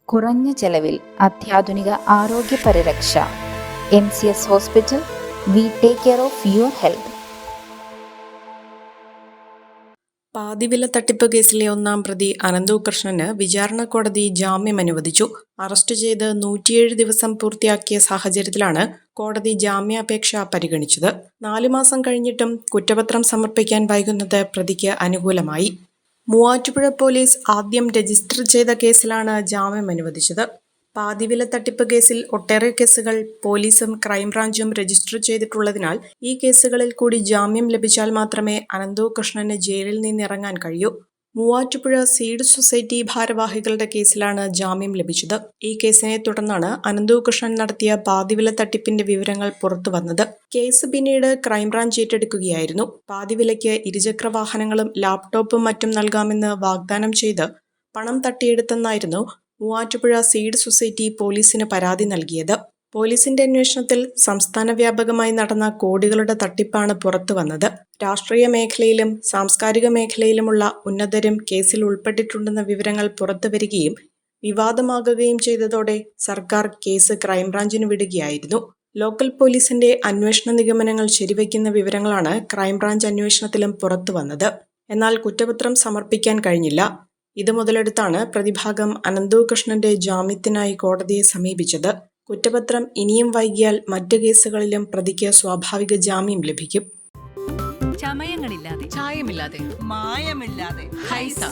കുറഞ്ഞ ചെലവിൽ അത്യാധുനിക ആരോഗ്യ പരിരക്ഷ. MCS hospital. We take care of your health. പാതിവില തട്ടിപ്പ് കേസിലെ ഒന്നാം പ്രതി അനന്തകൃഷ്ണന് വിചാരണ കോടതി ജാമ്യം അനുവദിച്ചു. അറസ്റ്റ് ചെയ്ത് 107 ദിവസം പൂർത്തിയാക്കിയ സാഹചര്യത്തിലാണ് കോടതി ജാമ്യാപേക്ഷ പരിഗണിച്ചത്. 4 മാസം കഴിഞ്ഞിട്ടും കുറ്റപത്രം സമർപ്പിക്കാൻ വൈകുന്നത് പ്രതിക്ക് അനുകൂലമായി. മൂവാറ്റുപുഴ പോലീസ് ആദ്യം രജിസ്റ്റർ ചെയ്ത കേസിലാണ് ജാമ്യം അനുവദിച്ചത്. പാതിവില തട്ടിപ്പ് കേസിൽ ഒട്ടേറെ കേസുകൾ പോലീസും ക്രൈംബ്രാഞ്ചും രജിസ്റ്റർ ചെയ്തിട്ടുള്ളതിനാൽ ഈ കേസുകളിൽ കൂടി ജാമ്യം ലഭിച്ചാൽ മാത്രമേ അനന്തകൃഷ്ണന് ജയിലിൽ നിന്നിറങ്ങാൻ കഴിയൂ. മൂവാറ്റുപുഴ സീഡ് സൊസൈറ്റി ഭാരവാഹികളുടെ കേസിലാണ് ജാമ്യം ലഭിച്ചത്. ഈ കേസിനെ തുടർന്നാണ് അനന്തകൃഷ്ണൻ നടത്തിയ പാതിവില തട്ടിപ്പിന്റെ വിവരങ്ങൾ പുറത്തുവന്നത്. കേസ് പിന്നീട് ക്രൈംബ്രാഞ്ച് ഏറ്റെടുക്കുകയായിരുന്നു. പാതിവിലയ്ക്ക് ഇരുചക്ര വാഹനങ്ങളും ലാപ്ടോപ്പും മറ്റും നൽകാമെന്ന് വാഗ്ദാനം ചെയ്ത് പണം തട്ടിയെടുത്തെന്നായിരുന്നു മൂവാറ്റുപുഴ സീഡ് സൊസൈറ്റി പോലീസിന് പരാതി നൽകിയത്. പോലീസിന്റെ അന്വേഷണത്തിൽ സംസ്ഥാന വ്യാപകമായി നടന്ന കോടികളുടെ തട്ടിപ്പാണ് പുറത്തുവന്നത്. രാഷ്ട്രീയ മേഖലയിലും സാംസ്കാരിക മേഖലയിലുമുള്ള ഉന്നതരും കേസിൽ ഉൾപ്പെട്ടിട്ടുണ്ടെന്ന വിവരങ്ങൾ പുറത്തുവരികയും വിവാദമാകുകയും ചെയ്തതോടെ സർക്കാർ കേസ് ക്രൈംബ്രാഞ്ചിന് വിടുകയായിരുന്നു. ലോക്കൽ പോലീസിന്റെ അന്വേഷണ നിഗമനങ്ങൾ ശരിവയ്ക്കുന്ന വിവരങ്ങളാണ് ക്രൈംബ്രാഞ്ച് അന്വേഷണത്തിലും പുറത്തുവന്നത്. എന്നാൽ കുറ്റപത്രം സമർപ്പിക്കാൻ കഴിഞ്ഞില്ല. ഇത് മുതലെടുത്താണ് പ്രതിഭാഗം അനന്തകൃഷ്ണന്റെ ജാമ്യത്തിനായി കോടതിയെ സമീപിച്ചത്. കുറ്റപത്രം ഇനിയും വൈകിയാൽ മറ്റു കേസുകളിലും പ്രതിക്ക് സ്വാഭാവിക ജാമ്യം ലഭിക്കും. ചമയങ്ങളില്ലാതെ, ചായമില്ലാതെ, മായമില്ലാതെ ഹൈസ.